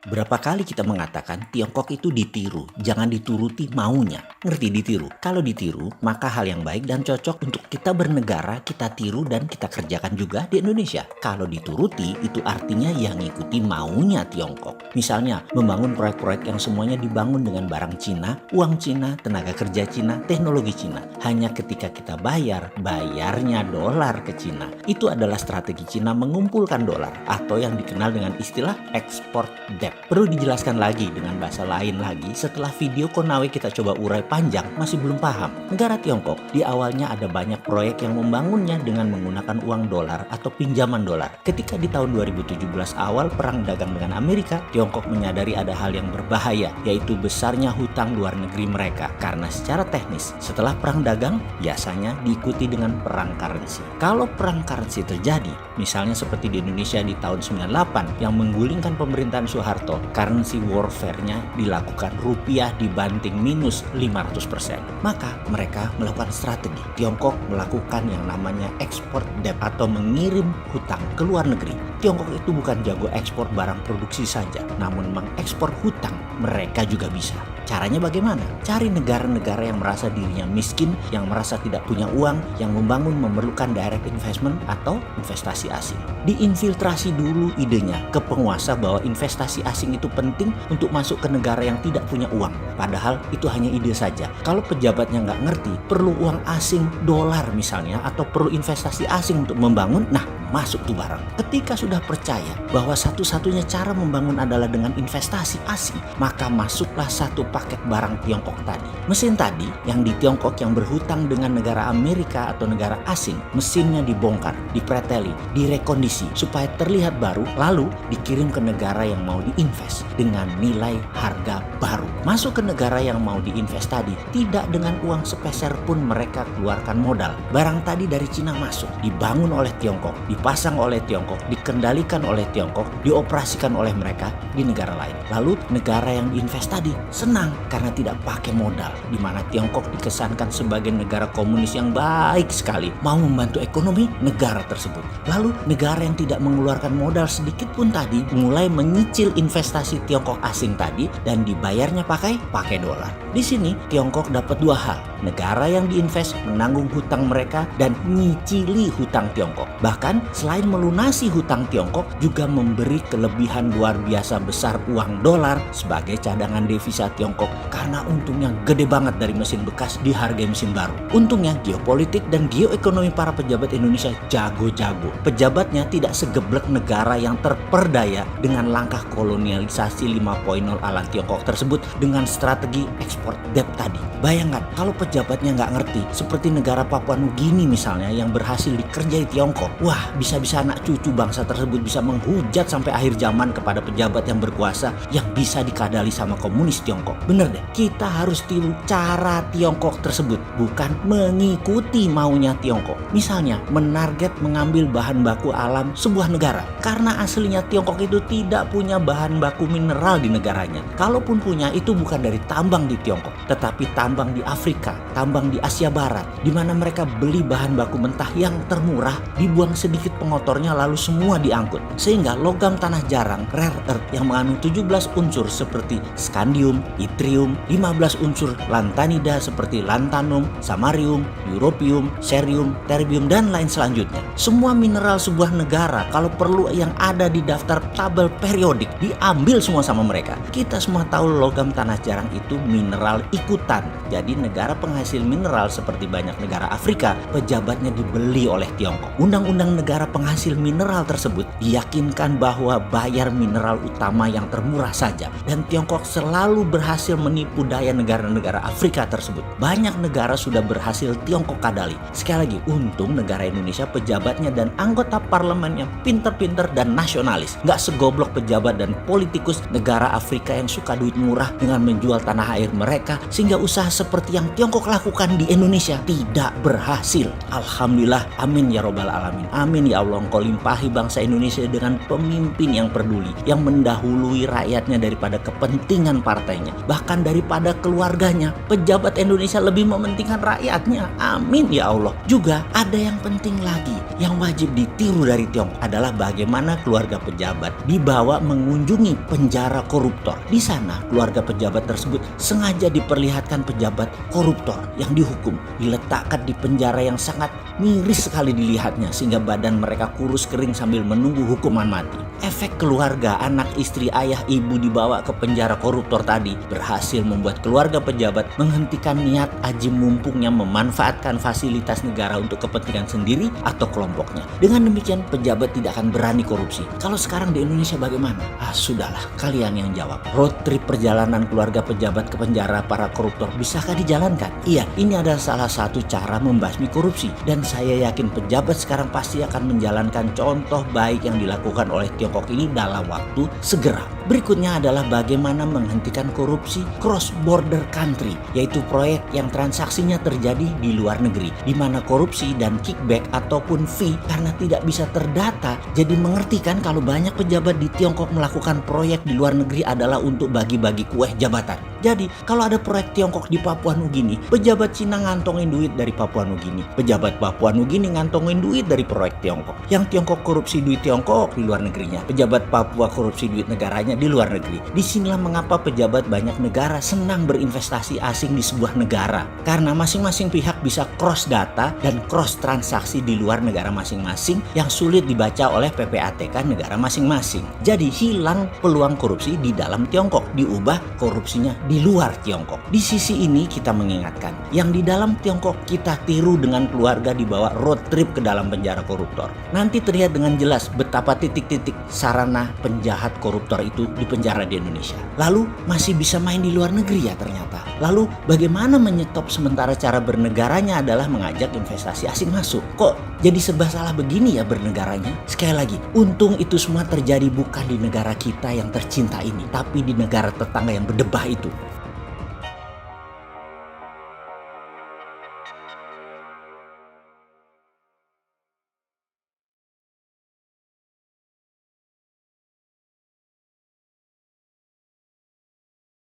Berapa kali kita mengatakan Tiongkok itu ditiru, jangan dituruti maunya. Ngerti ditiru? Kalau ditiru, maka hal yang baik dan cocok untuk kita bernegara, kita tiru dan kita kerjakan juga di Indonesia. Kalau dituruti, itu artinya yang ngikuti maunya Tiongkok. Misalnya, membangun proyek-proyek yang semuanya dibangun dengan barang Cina, uang Cina, tenaga kerja Cina, teknologi Cina. Hanya ketika kita bayarnya dolar ke Cina. Itu adalah strategi Cina mengumpulkan dolar atau yang dikenal dengan istilah export debt. Perlu dijelaskan lagi dengan bahasa lain lagi, setelah video Konawe kita coba urai panjang, masih belum paham. Negara Tiongkok di awalnya ada banyak proyek yang membangunnya dengan menggunakan uang dolar atau pinjaman dolar. Ketika di tahun 2017 awal perang dagang dengan Amerika, Tiongkok menyadari ada hal yang berbahaya, yaitu besarnya hutang luar negeri mereka. Karena secara teknis, setelah perang dagang, biasanya diikuti dengan perang currency. Kalau perang currency terjadi, misalnya seperti di Indonesia di tahun 98 yang menggulingkan pemerintahan Soeharto, currency warfare-nya dilakukan rupiah dibanting minus 500%. Maka mereka melakukan strategi. Tiongkok melakukan yang namanya export debt atau mengirim hutang ke luar negeri. Tiongkok itu bukan jago ekspor barang produksi saja, namun mengekspor hutang mereka juga bisa. Caranya bagaimana? Cari negara-negara yang merasa dirinya miskin, yang merasa tidak punya uang, yang membangun memerlukan direct investment atau investasi asing. Diinfiltrasi dulu idenya ke penguasa bahwa investasi asing itu penting untuk masuk ke negara yang tidak punya uang. Padahal itu hanya ide saja. Kalau pejabatnya nggak ngerti, perlu uang asing, dolar misalnya, atau perlu investasi asing untuk membangun, nah masuk tuh barang. Ketika sudah percaya bahwa satu-satunya cara membangun adalah dengan investasi asing, maka masuklah satu paket barang Tiongkok tadi. Mesin tadi yang di Tiongkok yang berhutang dengan negara Amerika atau negara asing, mesinnya dibongkar, dipreteli, direkondisi supaya terlihat baru, lalu dikirim ke negara yang mau diinvest dengan nilai harga baru. Masuk ke negara yang mau diinvest tadi tidak dengan uang sepeser pun mereka keluarkan modal. Barang tadi dari Cina masuk, dibangun oleh Tiongkok, dipasang oleh Tiongkok, dikendalikan oleh Tiongkok, dioperasikan oleh mereka di negara lain. Lalu negara yang diinvest tadi senang karena tidak pakai modal, di mana Tiongkok dikesankan sebagai negara komunis yang baik sekali, mau membantu ekonomi negara tersebut. Lalu negara yang tidak mengeluarkan modal sedikit pun tadi mulai menyicil investasi Tiongkok asing tadi dan dibayarnya pakai dolar. Di sini Tiongkok dapat dua hal. Negara yang diinvest menanggung hutang mereka dan nyicili hutang Tiongkok. Bahkan selain melunasi hutang Tiongkok juga memberi kelebihan luar biasa besar uang dolar sebagai cadangan devisa Tiongkok karena untungnya gede banget dari mesin bekas dihargai mesin baru. Untungnya geopolitik dan geoekonomi para pejabat Indonesia jago-jago. Pejabatnya tidak segeblek negara yang terperdaya dengan langkah kolonialisasi 5.0 ala Tiongkok tersebut dengan strategi ekspor debt tadi. Bayangkan kalau pejabatnya nggak ngerti, seperti negara Papua Nugini misalnya yang berhasil dikerjai Tiongkok. Wah, bisa-bisa anak cucu bangsa tersebut bisa menghujat sampai akhir zaman kepada pejabat yang berkuasa yang bisa dikadali sama komunis Tiongkok. Bener deh, kita harus tiru cara Tiongkok tersebut, bukan mengikuti maunya Tiongkok. Misalnya, menarget mengambil bahan baku alam sebuah negara. Karena aslinya Tiongkok itu tidak punya bahan baku mineral di negaranya. Kalaupun punya, itu bukan dari tambang di Tiongkok, tetapi tambang di Afrika, tambang di Asia Barat, di mana mereka beli bahan baku mentah yang termurah, dibuang sedikit pengotornya lalu semua diangkut. Sehingga logam tanah jarang, rare earth yang mengandung 17 unsur seperti scandium, yttrium, 15 unsur lantanida seperti lantanum, samarium, europium, cerium, terbium, dan lain selanjutnya. Semua mineral sebuah negara kalau perlu yang ada di daftar tabel periodik diambil semua sama mereka. Kita semua tahu logam tanah jarang itu mineral ikutan. Jadi negara penghasil mineral seperti banyak negara Afrika, pejabatnya dibeli oleh Tiongkok. Undang-undang negara penghasil mineral tersebut diyakinkan bahwa bayar mineral utama yang termurah saja. Dan Tiongkok selalu berhasil menipu daya negara-negara Afrika tersebut. Banyak negara sudah berhasil Tiongkok kadali. Sekali lagi, untung negara Indonesia pejabatnya dan anggota parlemennya pinter-pinter dan nasionalis. Nggak segoblok pejabat dan politikus negara Afrika yang suka duit murah dengan menjual tanah air mereka, sehingga usaha seperti yang Tiongkok lakukan di Indonesia tidak berhasil. Alhamdulillah, amin ya robbal alamin. Amin ya Allah, Engkau limpahi bangsa Indonesia dengan pemimpin yang peduli, yang mendahului rakyatnya daripada kepentingan partainya, bahkan daripada keluarganya. Pejabat Indonesia lebih mementingkan rakyatnya. Amin ya Allah. Juga ada yang penting lagi yang wajib ditiru dari Tiongkok adalah bagaimana keluarga pejabat dibawa mengunjungi penjara koruptor. Di sana keluarga pejabat tersebut sengaja diperlihatkan pejabat koruptor yang dihukum diletakkan di penjara yang sangat miris sekali dilihatnya, sehingga badan mereka kurus kering sambil menunggu hukuman mati. Efek keluarga, anak, istri, ayah, ibu dibawa ke penjara koruptor tadi berhasil membuat keluarga pejabat menghentikan niat aji mumpungnya memanfaatkan fasilitas negara untuk kepentingan sendiri atau kelompoknya. Dengan demikian pejabat tidak akan berani korupsi. Kalau sekarang di Indonesia bagaimana? Sudahlah, kalian yang jawab. Road trip perjalanan keluarga pejabat ke penjara para koruptor bisakah dijalankan? Iya, ini adalah salah satu cara membasmi korupsi, dan saya yakin pejabat sekarang pasti akan menjalankan contoh baik yang dilakukan oleh Tiongkok ini dalam waktu segera. Berikutnya adalah bagaimana menghentikan korupsi cross border country, yaitu proyek yang transaksinya terjadi di luar negeri, di mana korupsi dan kickback ataupun fee karena tidak bisa terdata. Jadi mengerti kan kalau banyak pejabat di Tiongkok melakukan proyek di luar negeri adalah untuk bagi-bagi kue jabatan. Jadi kalau ada proyek Tiongkok di Papua Nugini, pejabat Cina ngantongin duit dari Papua Nugini, pejabat Papua Nugini ngantongin duit dari proyek Tiongkok. Yang Tiongkok korupsi duit Tiongkok di luar negerinya, pejabat Papua korupsi duit negaranya di luar negeri. Disinilah mengapa pejabat banyak negara senang berinvestasi asing di sebuah negara, karena masing-masing pihak bisa cross data dan cross transaksi di luar negara masing-masing yang sulit dibaca oleh PPATK negara masing-masing. Jadi hilang peluang korupsi di dalam Tiongkok, diubah korupsinya di luar Tiongkok. Di sisi ini kita mengingatkan, yang di dalam Tiongkok kita tiru dengan keluarga dibawa road trip ke dalam penjara koruptor. Nanti terlihat dengan jelas betapa titik-titik sarana penjahat koruptor itu di penjara di Indonesia. Lalu masih bisa main di luar negeri ya ternyata. Lalu bagaimana menyetop sementara cara bernegaranya adalah mengajak investasi asing masuk? Kok jadi serba salah begini ya bernegaranya? Sekali lagi, untung itu semua terjadi bukan di negara kita yang tercinta ini, tapi di negara tetangga yang berdebah itu.